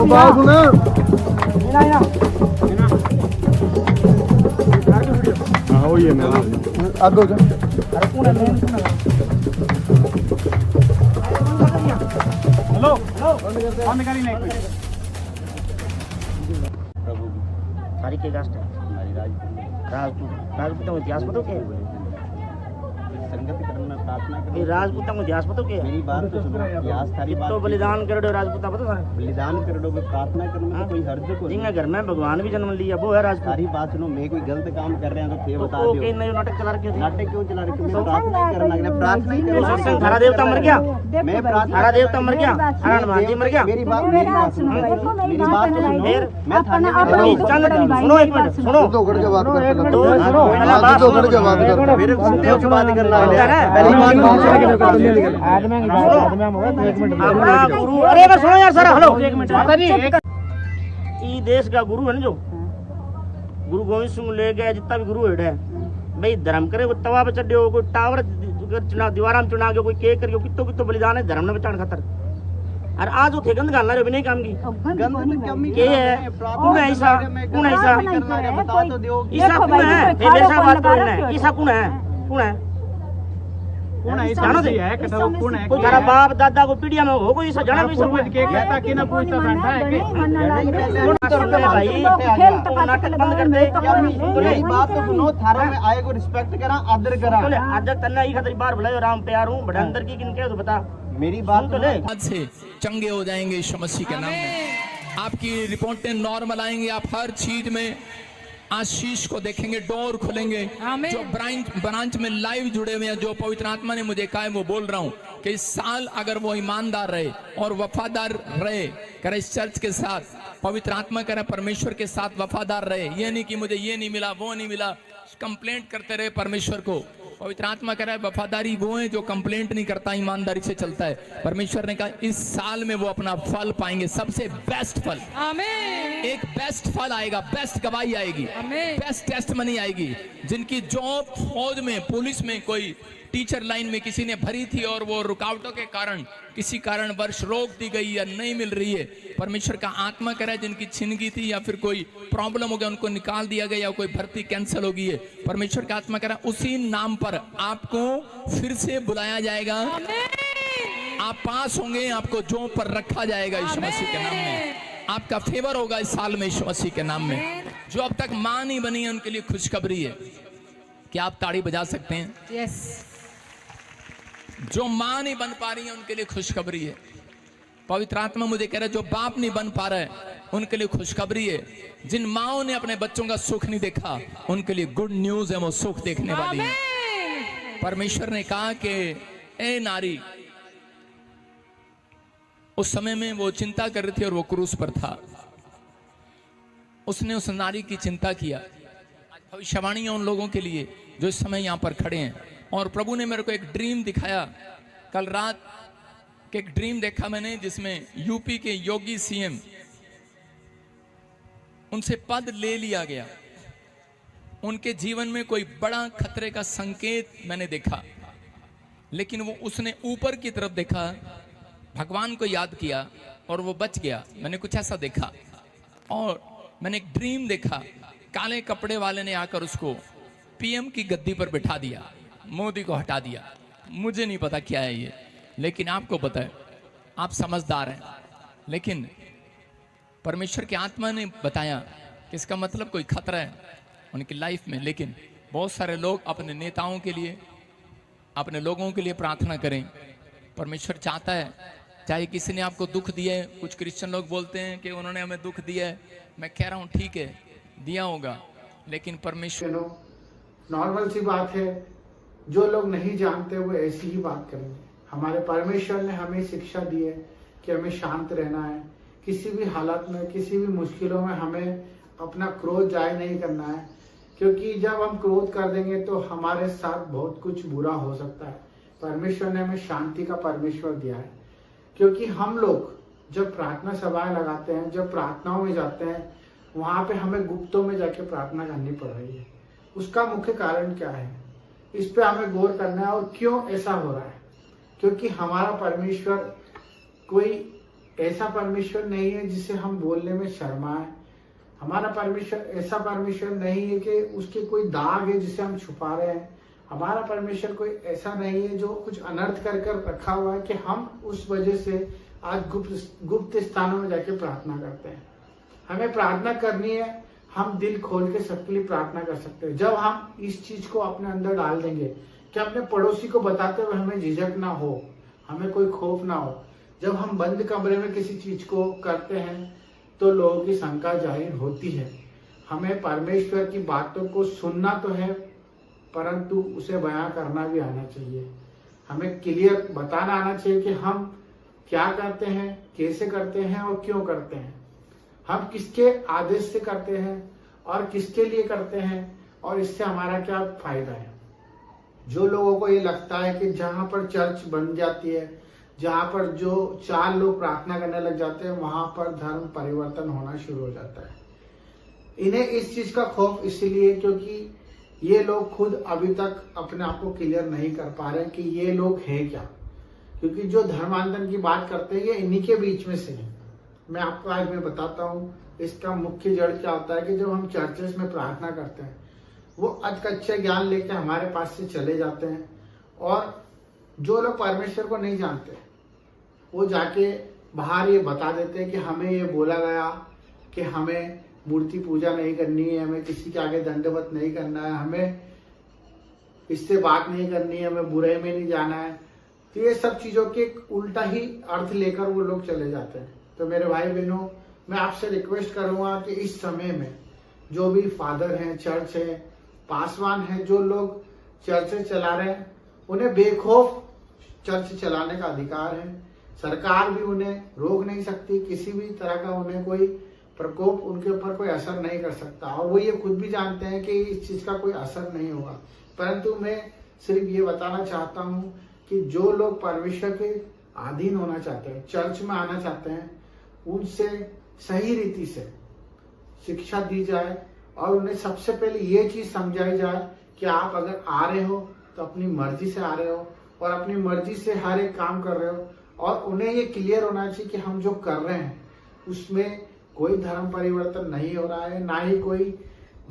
बात सुना हाँ वही है मैं आगे हो जा हेलो बंद करी नहीं प्रभु सारी के कास्ट है हमारी राजपूतों का इतिहास पता क्या है? संगत करना प्रार्थना ये राजपूतों का इतिहास पता क्या है? मेरी बात तो सुनो इतिहास सारी बात तो बलिदान कर दो राजपूता पता है? बलिदान कर दो प्रार्थना करो में कोई हर्ज को जिंगा घर में भगवान भी जन्म लिया वो है राजपूत। सारी बात सुनो मैं कोई गलत काम कर रहे हैं तो फिर बता तो दो के नए नाटक चला रखे थे नाटक क्यों चला रहे मैं प्रार्थना ही करना है प्रार्थना ही तो करना सत्संग थारा देवता मर गया मैं प्रार्थना थारा देवता मर गया थारा हनुमान जी मर गया मेरी बात सुनो फिर मैं थाने सुनो एक मिनट सुनो दो घड़ के बात कर दो घड़ के बात कर फिर देव की बात करना है पहली बात गुरु अरे एक सुनो यार सर हेलो एक मिनट ई देश का गुरु है ना जो गुरु गोविंद सिंह ले गया जितना भी गुरु है भाई धर्म करे कोई तवा पे चढ़ो कोई टावर चुनाव दीवार में चुना कोई के करियो कितो बलिदान है धर्म ने बचाने खातर और आज वो थे गंद गालना जो भी नहीं काम की के है कौन है ईसा बता तो दो ईसा कौन है ये देशा बात कौन है ईसा कौन है जानो दे कोई तेरा बाप दादा को पीढ़िया में हो कोई ईसा जाना भी सब के कहता कि ना पूछता बैठा है कि भाई नाटक बंद कर दे मेरी बात तो सुनो थारा में आए को रिस्पेक्ट करा आदर करा बोले आज तक तन्ना ही खतरी बार बुलायो राम प्यार हूं बड़े अंदर की किनके तो बता मेरी बात तो ले आज से चंगे हो जाएंगे यीशु मसीह के नाम में आपकी रिपोर्टें नॉर्मल आएंगी आप हर चीज में आशीष को देखेंगे डोर खुलेंगे जो ब्रांच में लाइव जुड़े हुए हैं जो पवित्र आत्मा ने मुझे कहा है वो बोल रहा हूं कि इस साल अगर वो ईमानदार रहे और वफादार रहे करे इस चर्च के साथ पवित्र आत्मा करे परमेश्वर के साथ वफादार रहे ये नहीं कि मुझे ये नहीं मिला वो नहीं मिला कंप्लेंट करते रहे परमेश्वर को पवित्र आत्मा कह रहा है वफादारी वो है जो कंप्लेंट नहीं करता ईमानदारी से चलता है परमेश्वर ने कहा इस साल में वो अपना फल पाएंगे सबसे बेस्ट फल आमीन एक बेस्ट फल आएगा बेस्ट गवाही आएगी बेस्ट टेस्टमनी आएगी जिनकी जॉब फौज में पुलिस में कोई टीचर लाइन में किसी ने भरी थी और वो रुकावटों के कारण किसी कारणवश रोक दी गई या नहीं मिल रही है परमेश्वर का आत्मा कह रहा है जिनकी छिन गई थी या फिर कोई प्रॉब्लम हो गया उनको निकाल दिया गया या कोई भर्ती कैंसिल हो गई है परमेश्वर का आत्मा कह रहा है उसी नाम पर आपको फिर से बुलाया जाएगा आप पास होंगे आपको जॉब पर रखा जाएगा यीशु मसीह के नाम में आपका फेवर होगा इस साल में यीशु मसीह के नाम में जो अब तक मां नहीं बनी है उनके लिए खुशखबरी है क्या आप ताड़ी बजा सकते हैं यस जो मां नहीं बन पा रही है उनके लिए खुशखबरी है पवित्र आत्मा मुझे कह रहा है जो बाप नहीं बन पा रहा है उनके लिए खुशखबरी है जिन माओं ने अपने बच्चों का सुख नहीं देखा उनके लिए गुड न्यूज है वो सुख देखने वाली है परमेश्वर ने कहा कि ए नारी उस समय में वो चिंता कर रही थी और वो क्रूस पर था उसने उस नारी की चिंता किया भविष्यवाणी उन लोगों के लिए जो इस समय यहां पर खड़े हैं और प्रभु ने मेरे को एक ड्रीम दिखाया कल रात के एक ड्रीम देखा मैंने जिसमें यूपी के योगी सीएम उनसे पद ले लिया गया उनके जीवन में कोई बड़ा खतरे का संकेत मैंने देखा लेकिन वो उसने ऊपर की तरफ देखा भगवान को याद किया और वो बच गया मैंने कुछ ऐसा देखा और मैंने एक ड्रीम देखा काले कपड़े वाले ने आकर उसको पीएम की गद्दी पर बिठा दिया मोदी को हटा दिया मुझे नहीं पता क्या है ये लेकिन आपको पता है आप समझदार हैं लेकिन परमेश्वर की आत्मा ने बताया कि इसका मतलब कोई खतरा है उनकी लाइफ में लेकिन बहुत सारे लोग अपने नेताओं के लिए अपने लोगों के लिए प्रार्थना करें परमेश्वर चाहता है चाहे किसी ने आपको दुख दिया है कुछ क्रिश्चियन लोग बोलते हैं कि उन्होंने हमें दुख दिया है मैं कह रहा हूँ ठीक है दिया होगा लेकिन परमेश्वर नॉर्मल सी बात है जो लोग नहीं जानते वो ऐसी ही बात करेंगे हमारे परमेश्वर ने हमें शिक्षा दी है कि हमें शांत रहना है किसी भी हालत में किसी भी मुश्किलों में हमें अपना क्रोध जाहिर नहीं करना है क्योंकि जब हम क्रोध कर देंगे तो हमारे साथ बहुत कुछ बुरा हो सकता है परमेश्वर ने हमें शांति का परमेश्वर दिया है क्योंकि हम लोग जब प्रार्थना सभाएं लगाते हैं जब प्रार्थनाओं में जाते हैं वहां पे हमें गुप्तों में जाके प्रार्थना करनी पड़ रही है उसका मुख्य कारण क्या है इस पे हमें गौर करना है और क्यों ऐसा हो रहा है क्योंकि हमारा परमेश्वर कोई ऐसा परमेश्वर नहीं है जिसे हम बोलने में शर्माए। हमारा परमेश्वर ऐसा परमेश्वर नहीं है कि उसके कोई दाग है जिसे हम छुपा रहे हैं। हमारा परमेश्वर कोई ऐसा नहीं है जो कुछ अनर्थ कर कर रखा हुआ है कि हम उस वजह से आज गुप्त स्थानों में जाके प्रार्थना करते हैं। हमें प्रार्थना करनी है, हम दिल खोल के सबके लिए प्रार्थना कर सकते हैं। जब हम इस चीज को अपने अंदर डाल देंगे कि अपने पड़ोसी को बताते हुए हमें झिझक ना हो, हमें कोई खौफ ना हो। जब हम बंद कमरे में किसी चीज को करते हैं तो लोगों की शंका जाहिर होती है। हमें परमेश्वर की बातों को सुनना तो है, परंतु उसे बयां करना भी आना चाहिए। हमें क्लियर बताना आना चाहिए कि हम क्या करते हैं, कैसे करते हैं और क्यों करते हैं। हम किसके आदेश से करते हैं और किसके लिए करते हैं और इससे हमारा क्या फायदा है। जो लोगों को ये लगता है कि जहां पर चर्च बन जाती है, जहां पर जो 4 लोग प्रार्थना करने लग जाते हैं, वहां पर धर्म परिवर्तन होना शुरू हो जाता है। इन्हें इस चीज का खौफ इसलिए क्योंकि ये लोग खुद अभी तक अपने आप को क्लियर नहीं कर पा रहे कि ये लोग हैं क्या। क्योंकि जो धर्मांतरण की बात करते हैं ये इन्हीं के बीच में से है। मैं आपको आज मैं बताता हूँ इसका मुख्य जड़ क्या होता है कि जब हम चर्चेस में प्रार्थना करते हैं, वो अधकच्चे ज्ञान लेकर हमारे पास से चले जाते हैं और जो लोग परमेश्वर को नहीं जानते वो जाके बाहर ये बता देते हैं कि हमें ये बोला गया कि हमें मूर्ति पूजा नहीं करनी है, हमें किसी के आगे दंडवत नहीं करना है, हमें इससे बात नहीं करनी है, हमें बुराई में नहीं जाना है। तो ये सब चीजों के उल्टा ही अर्थ लेकर वो लोग चले जाते हैं। तो मेरे भाई बहनों, मैं आपसे रिक्वेस्ट करूंगा कि इस समय में जो भी फादर हैं, चर्च है, पासवान है, जो लोग चर्च चला रहे हैं, उन्हें बेखौफ चर्च चलाने का अधिकार है। सरकार भी उन्हें रोक नहीं सकती, किसी भी तरह का उन्हें कोई प्रकोप उनके ऊपर कोई असर नहीं कर सकता और वो ये खुद भी जानते हैं कि इस चीज का कोई असर नहीं होगा। परंतु मैं सिर्फ ये बताना चाहता हूँ कि जो लोग परमेश्वर के अधीन होना चाहते हैं, चर्च में आना चाहते हैं, उनसे सही रीति से शिक्षा दी जाए और उन्हें सबसे पहले ये चीज समझाई जाए कि आप अगर आ रहे हो तो अपनी मर्जी से आ रहे हो और अपनी मर्जी से हर एक काम कर रहे हो। और उन्हें ये क्लियर होना चाहिए कि हम जो कर रहे हैं उसमें कोई धर्म परिवर्तन नहीं हो रहा है, ना ही कोई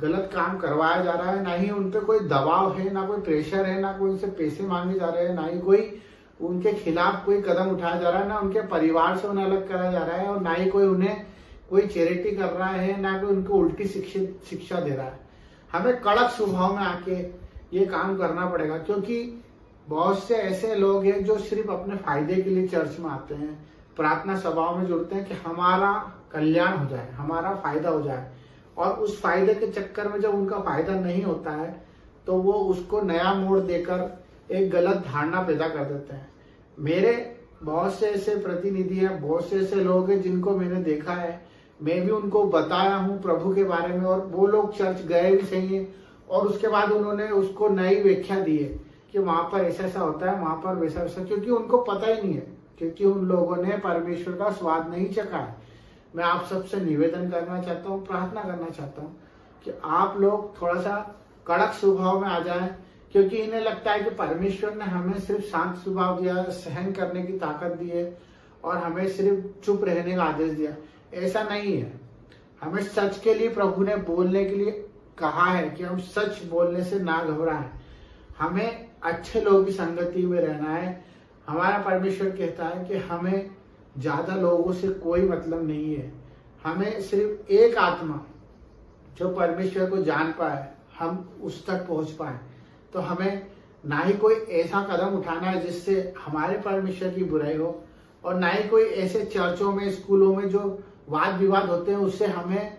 गलत काम करवाया जा रहा है, ना ही उन पे कोई दबाव है, ना कोई प्रेशर है, ना कोई उनसे पैसे मांगे जा रहे हैं, ना ही कोई उनके खिलाफ कोई कदम उठाया जा रहा है, ना उनके परिवार से उन्हें अलग करा जा रहा है और ना ही कोई उन्हें कोई चैरिटी कर रहा है, ना कोई उनको उल्टी शिक्षा दे रहा है। हमें कड़क स्वभाव में आके ये काम करना पड़ेगा क्योंकि बहुत से ऐसे लोग हैं जो सिर्फ अपने फायदे के लिए चर्च में आते हैं, प्रार्थना सभाओं में जुड़ते हैं कि हमारा कल्याण हो जाए, हमारा फायदा हो जाए, और उस फायदे के चक्कर में जब उनका फायदा नहीं होता है तो वो उसको नया मोड़ देकर एक गलत धारणा पैदा कर देते हैं। मेरे बहुत से ऐसे प्रतिनिधि हैं, बहुत से ऐसे लोग हैं जिनको मैंने देखा है, मैं भी उनको बताया हूँ प्रभु के बारे में और वो लोग चर्च गए भी सही है और उसके बाद उन्होंने उसको नई व्याख्या दी है कि वहां पर ऐसा ऐसा होता है, वहां पर वैसा वैसा, क्योंकि उनको पता ही नहीं है, क्योंकि उन लोगों ने परमेश्वर का स्वाद नहीं चखा है। मैं आप सबसे निवेदन करना चाहता हूँ, प्रार्थना करना चाहता हूँ कि आप लोग थोड़ा सा कड़क स्वभाव में आ जाएं, क्योंकि इन्हें लगता है कि परमेश्वर ने हमें सिर्फ शांत स्वभाव दिया, सहन करने की ताकत दी है और हमें सिर्फ चुप रहने का आदेश दिया। ऐसा नहीं है। हमें सच के लिए प्रभु ने बोलने के लिए कहा है कि हम सच बोलने से ना घबराएं। हमें अच्छे लोगों की संगति में रहना है। हमारा परमेश्वर कहता है कि हमें ज्यादा लोगों से कोई मतलब नहीं है। हमें सिर्फ एक आत्मा जो परमेश्वर को जान पाए, हम उस तक पहुंच पाए। तो हमें ना ही कोई ऐसा कदम उठाना है जिससे हमारे परमेश्वर की बुराई हो, और ना ही कोई ऐसे चर्चों में, स्कूलों में जो वाद विवाद होते हैं उससे हमें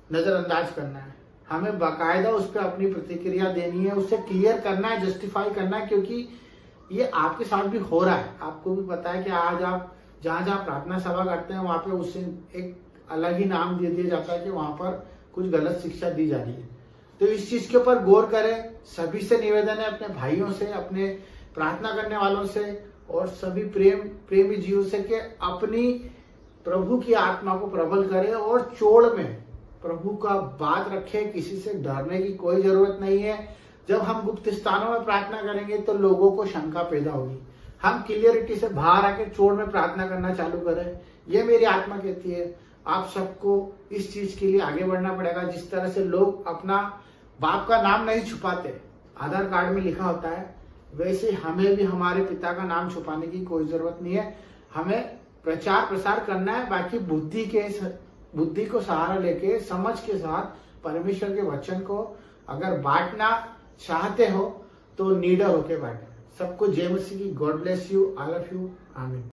नजरअंदाज करना है। हमें बाकायदा उस पर अपनी प्रतिक्रिया देनी है, उससे क्लियर करना है, जस्टिफाई करना है, क्योंकि ये आपके साथ भी हो रहा है। आपको भी पता है कि आज आप जहाँ जहाँ प्रार्थना सभा करते हैं वहां पे उससे एक अलग ही नाम दे दिया जाता है कि वहां पर कुछ गलत शिक्षा दी जा रही है। तो इस चीज के ऊपर गौर करें। सभी से निवेदन है, अपने भाइयों से, अपने प्रार्थना करने वालों से और सभी प्रेमी जीवों से कि अपनी प्रभु की आत्मा को प्रबल करें और चोड़ में प्रभु का बात रखें। किसी से डरने की कोई जरूरत नहीं है। जब हम गुप्त स्थानों में प्रार्थना करेंगे तो लोगों को शंका पैदा होगी। हम क्लियरिटी से बाहर आके चोर में प्रार्थना करना चालू करें। ये मेरी आत्मा कहती है। आप सबको इस चीज के लिए आगे बढ़ना पड़ेगा। जिस तरह से लोग अपना बाप का नाम नहीं छुपाते, आधार कार्ड में लिखा होता है, वैसे हमें भी हमारे पिता का नाम छुपाने की कोई जरूरत नहीं है। हमें प्रचार प्रसार करना है। बाकी बुद्धि को सहारा लेके समझ के साथ परमेश्वर के वचन को अगर बांटना चाहते हो तो निडर होके बांटे। सबको जय मसीह की। God bless you, I love you, आमीन।